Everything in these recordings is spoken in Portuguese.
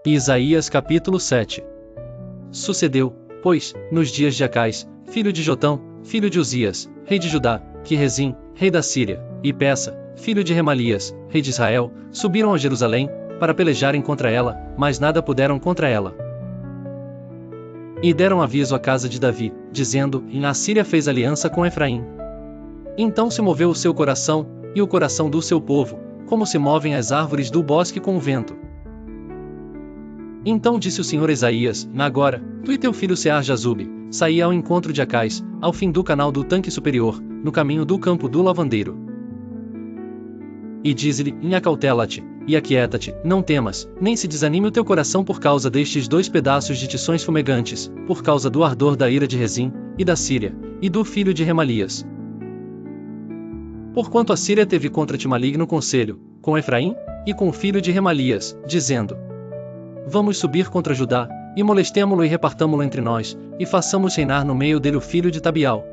Isaías capítulo 7. Sucedeu, pois, nos dias de Acais, filho de Jotão, filho de Uzias, rei de Judá, que Rezim, rei da Síria, e Peça, filho de Remalias, rei de Israel, subiram a Jerusalém, para pelejarem contra ela, mas nada puderam contra ela. E deram aviso à casa de Davi, dizendo: a Síria fez aliança com Efraim. Então se moveu o seu coração, e o coração do seu povo, como se movem as árvores do bosque com o vento. Então disse o Senhor a Isaías: agora, tu e teu filho Sear-Jazube, saí ao encontro de Acais, ao fim do canal do tanque superior, no caminho do campo do lavandeiro. E dize-lhe: acautela-te, e aquieta-te, não temas, nem se desanime o teu coração por causa destes 2 pedaços de tições fumegantes, por causa do ardor da ira de Rezim, e da Síria, e do filho de Remalias. Porquanto a Síria teve contra ti maligno conselho, com Efraim, e com o filho de Remalias, dizendo: vamos subir contra Judá, e molestemo-lo e repartamo-lo entre nós, e façamos reinar no meio dele o filho de Tabial.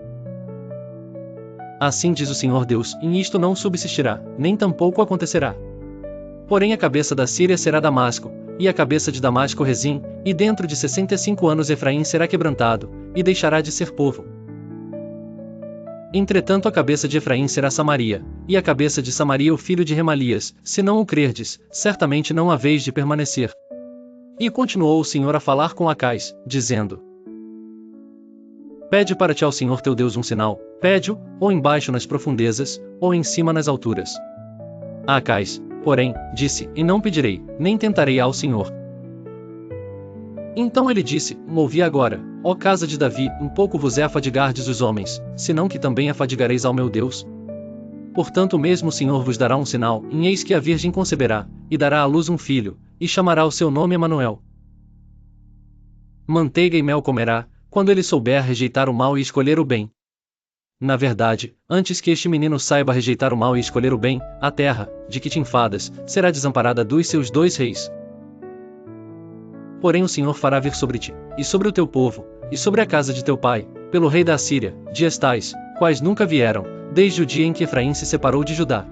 Assim diz o Senhor Deus, e isto não subsistirá, nem tampouco acontecerá. Porém a cabeça da Síria será Damasco, e a cabeça de Damasco Rezim, e dentro de 65 anos Efraim será quebrantado, e deixará de ser povo. Entretanto a cabeça de Efraim será Samaria, e a cabeça de Samaria o filho de Remalias, se não o crerdes, certamente não haveis de permanecer. E continuou o Senhor a falar com Acais, dizendo: pede para ti ao Senhor teu Deus um sinal, pede-o, ou embaixo nas profundezas, ou em cima nas alturas. Acais, porém, disse: e não pedirei, nem tentarei ao Senhor. Então ele disse: ouvi agora, ó casa de Davi, um pouco vos é afadigardes os homens, senão que também afadigareis ao meu Deus? Portanto mesmo o Senhor vos dará um sinal, e eis que a virgem conceberá, e dará à luz um filho, e chamará o seu nome Emanuel. Manteiga e mel comerá, quando ele souber rejeitar o mal e escolher o bem. Na verdade, antes que este menino saiba rejeitar o mal e escolher o bem, a terra, de que te enfadas, será desamparada dos seus 2 reis. Porém o Senhor fará vir sobre ti, e sobre o teu povo, e sobre a casa de teu pai, pelo rei da Assíria, dias tais, quais nunca vieram, desde o dia em que Efraim se separou de Judá.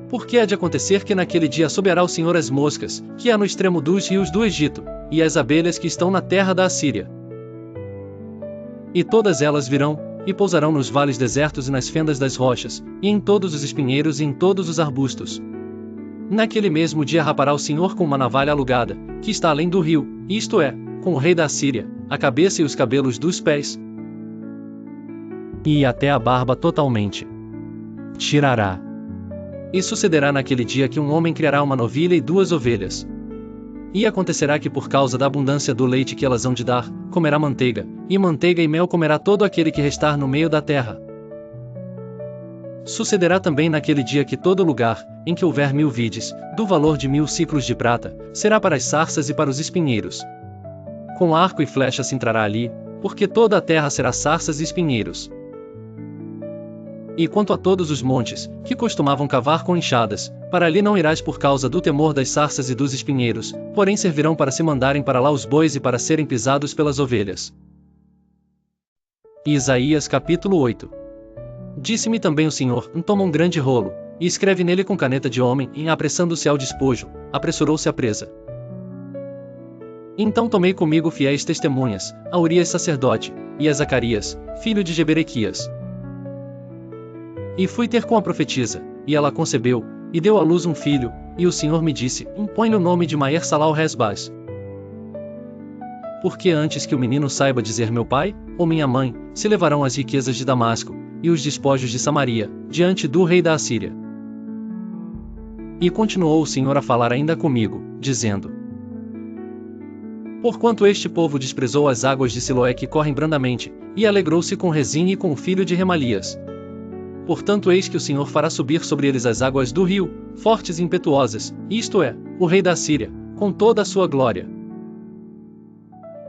Porque há de acontecer que naquele dia assobiará o Senhor as moscas, que há no extremo dos rios do Egito, e as abelhas que estão na terra da Assíria. E todas elas virão, e pousarão nos vales desertos e nas fendas das rochas, e em todos os espinheiros e em todos os arbustos. Naquele mesmo dia rapará o Senhor com uma navalha alugada, que está além do rio, isto é, com o rei da Assíria, a cabeça e os cabelos dos pés, e até a barba totalmente tirará. E sucederá naquele dia que um homem criará uma novilha e 2 ovelhas. E acontecerá que por causa da abundância do leite que elas hão de dar, comerá manteiga e mel comerá todo aquele que restar no meio da terra. Sucederá também naquele dia que todo lugar, em que houver 1000 vides, do valor de 1000 siclos de prata, será para as sarças e para os espinheiros. Com arco e flecha se entrará ali, porque toda a terra será sarças e espinheiros. E quanto a todos os montes, que costumavam cavar com enxadas, para ali não irás por causa do temor das sarças e dos espinheiros, porém servirão para se mandarem para lá os bois e para serem pisados pelas ovelhas. Isaías capítulo 8. Disse-me também o Senhor: toma um grande rolo, e escreve nele com caneta de homem, e apressando-se ao despojo, apressurou-se a presa. Então tomei comigo fiéis testemunhas, a Urias sacerdote, e a Zacarias, filho de Jeberequias. E fui ter com a profetisa, e ela concebeu, e deu à luz um filho, e o Senhor me disse: põe-lhe o nome de Maer-Salal-Resbaz. Porque antes que o menino saiba dizer meu pai, ou minha mãe, se levarão as riquezas de Damasco, e os despojos de Samaria, diante do rei da Assíria. E continuou o Senhor a falar ainda comigo, dizendo: porquanto este povo desprezou as águas de Siloé que correm brandamente, e alegrou-se com Rezim e com o filho de Remalias. Portanto eis que o Senhor fará subir sobre eles as águas do rio, fortes e impetuosas, isto é, o rei da Assíria, com toda a sua glória.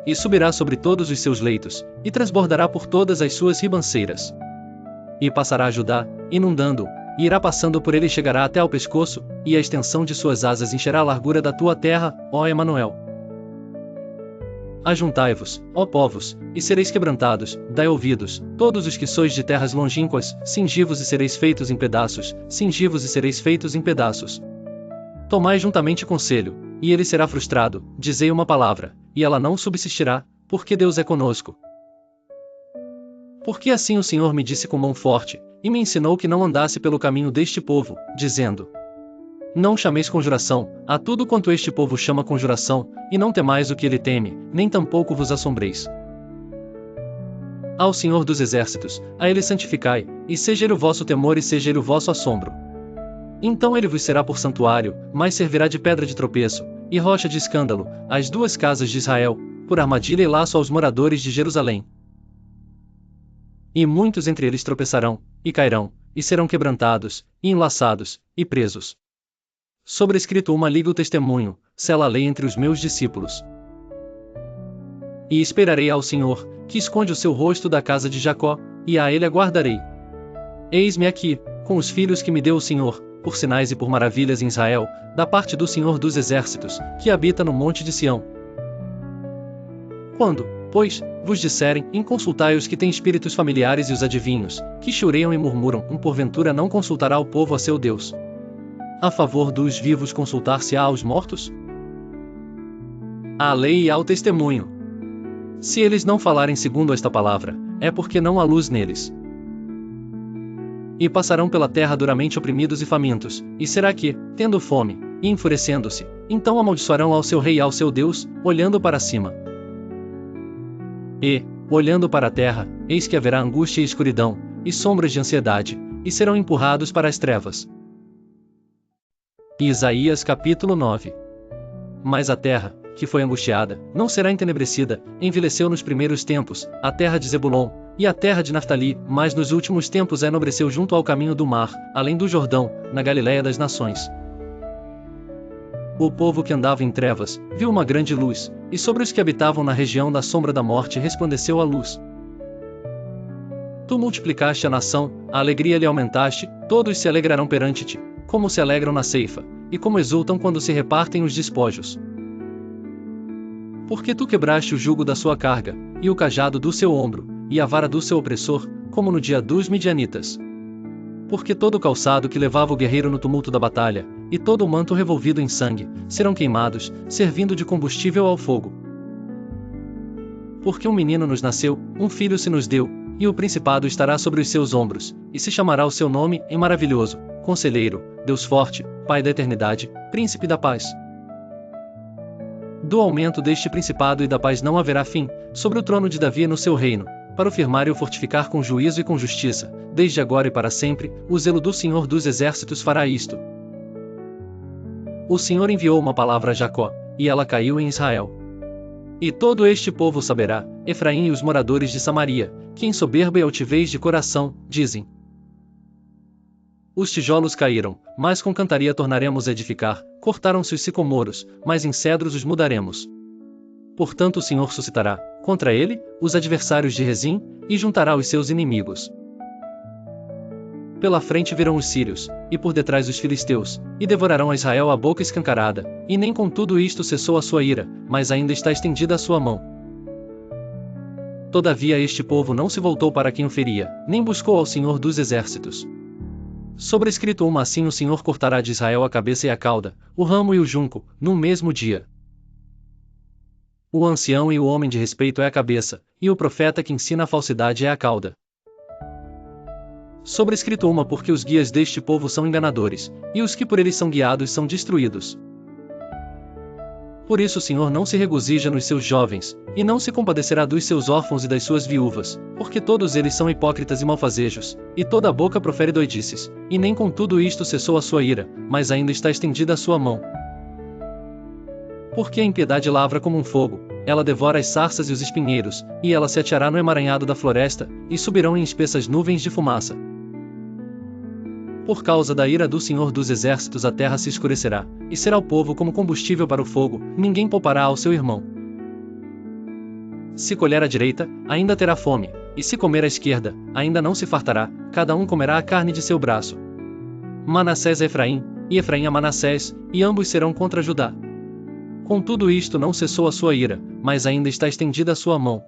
E subirá sobre todos os seus leitos, e transbordará por todas as suas ribanceiras. E passará a Judá, inundando-o, e irá passando por ele e chegará até ao pescoço, e a extensão de suas asas encherá a largura da tua terra, ó Emanuel. Ajuntai-vos, ó povos, e sereis quebrantados, dai ouvidos, todos os que sois de terras longínquas, cingi-vos e sereis feitos em pedaços, cingi-vos e sereis feitos em pedaços. Tomai juntamente conselho, e ele será frustrado, dizei uma palavra, e ela não subsistirá, porque Deus é conosco. Porque assim o Senhor me disse com mão forte, e me ensinou que não andasse pelo caminho deste povo, dizendo: não chameis conjuração, a tudo quanto este povo chama conjuração, e não temais o que ele teme, nem tampouco vos assombreis. Ao Senhor dos Exércitos, a ele santificai, e seja ele o vosso temor e seja ele o vosso assombro. Então ele vos será por santuário, mas servirá de pedra de tropeço, e rocha de escândalo, às duas casas de Israel, por armadilha e laço aos moradores de Jerusalém. E muitos entre eles tropeçarão, e cairão, e serão quebrantados, e enlaçados, e presos. Sobrescrito uma liga o testemunho, sela a lei entre os meus discípulos. E esperarei ao Senhor, que esconde o seu rosto da casa de Jacó, e a ele aguardarei. Eis-me aqui, com os filhos que me deu o Senhor, por sinais e por maravilhas em Israel, da parte do Senhor dos Exércitos, que habita no monte de Sião. Quando, pois, vos disserem, consultai os que têm espíritos familiares e os adivinhos, que choreiam e murmuram, porventura não consultará o povo a seu Deus? A favor dos vivos consultar-se-á aos mortos? À lei e ao testemunho. Se eles não falarem segundo esta palavra, é porque não há luz neles. E passarão pela terra duramente oprimidos e famintos, e será que, tendo fome, e enfurecendo-se, então amaldiçoarão ao seu rei e ao seu Deus, olhando para cima. E, olhando para a terra, eis que haverá angústia e escuridão, e sombras de ansiedade, e serão empurrados para as trevas. Isaías capítulo 9. Mas a terra, que foi angustiada, não será entenebrecida, envelheceu nos primeiros tempos, a terra de Zebulon, e a terra de Naftali, mas nos últimos tempos enobreceu junto ao caminho do mar, além do Jordão, na Galiléia das nações. O povo que andava em trevas, viu uma grande luz, e sobre os que habitavam na região da sombra da morte resplandeceu a luz. Tu multiplicaste a nação, a alegria lhe aumentaste, todos se alegrarão perante ti, como se alegram na ceifa, e como exultam quando se repartem os despojos. Porque tu quebraste o jugo da sua carga, e o cajado do seu ombro, e a vara do seu opressor, como no dia dos midianitas. Porque todo o calçado que levava o guerreiro no tumulto da batalha, e todo o manto revolvido em sangue, serão queimados, servindo de combustível ao fogo. Porque um menino nos nasceu, um filho se nos deu, e o principado estará sobre os seus ombros, e se chamará o seu nome, Maravilhoso, Conselheiro, Deus Forte, Pai da Eternidade, Príncipe da Paz. Do aumento deste principado e da paz não haverá fim, sobre o trono de Davi e no seu reino, para o firmar e o fortificar com juízo e com justiça, desde agora e para sempre, o zelo do Senhor dos Exércitos fará isto. O Senhor enviou uma palavra a Jacó, e ela caiu em Israel. E todo este povo saberá, Efraim e os moradores de Samaria, que em soberba e altivez de coração, dizem: os tijolos caíram, mas com cantaria tornaremos a edificar, cortaram-se os sicomoros, mas em cedros os mudaremos. Portanto o Senhor suscitará, contra ele, os adversários de Rezim, e juntará os seus inimigos. Pela frente virão os sírios, e por detrás os filisteus, e devorarão a Israel a boca escancarada, e nem com tudo isto cessou a sua ira, mas ainda está estendida a sua mão. Todavia este povo não se voltou para quem o feria, nem buscou ao Senhor dos Exércitos. Sobrescrito uma assim o Senhor cortará de Israel a cabeça e a cauda, o ramo e o junco, num mesmo dia. O ancião e o homem de respeito é a cabeça, e o profeta que ensina a falsidade é a cauda. Sobrescrito uma porque os guias deste povo são enganadores, e os que por eles são guiados são destruídos. Por isso o Senhor não se regozija nos seus jovens, e não se compadecerá dos seus órfãos e das suas viúvas, porque todos eles são hipócritas e malfazejos, e toda a boca profere doidices, e nem com tudo isto cessou a sua ira, mas ainda está estendida a sua mão. Porque a impiedade lavra como um fogo, ela devora as sarças e os espinheiros, e ela se ateará no emaranhado da floresta, e subirão em espessas nuvens de fumaça. Por causa da ira do Senhor dos Exércitos a terra se escurecerá, e será o povo como combustível para o fogo, ninguém poupará ao seu irmão. Se colher à direita, ainda terá fome, e se comer à esquerda, ainda não se fartará, cada um comerá a carne de seu braço. Manassés a Efraim, e Efraim a Manassés, e ambos serão contra Judá. Com tudo isto não cessou a sua ira, mas ainda está estendida a sua mão.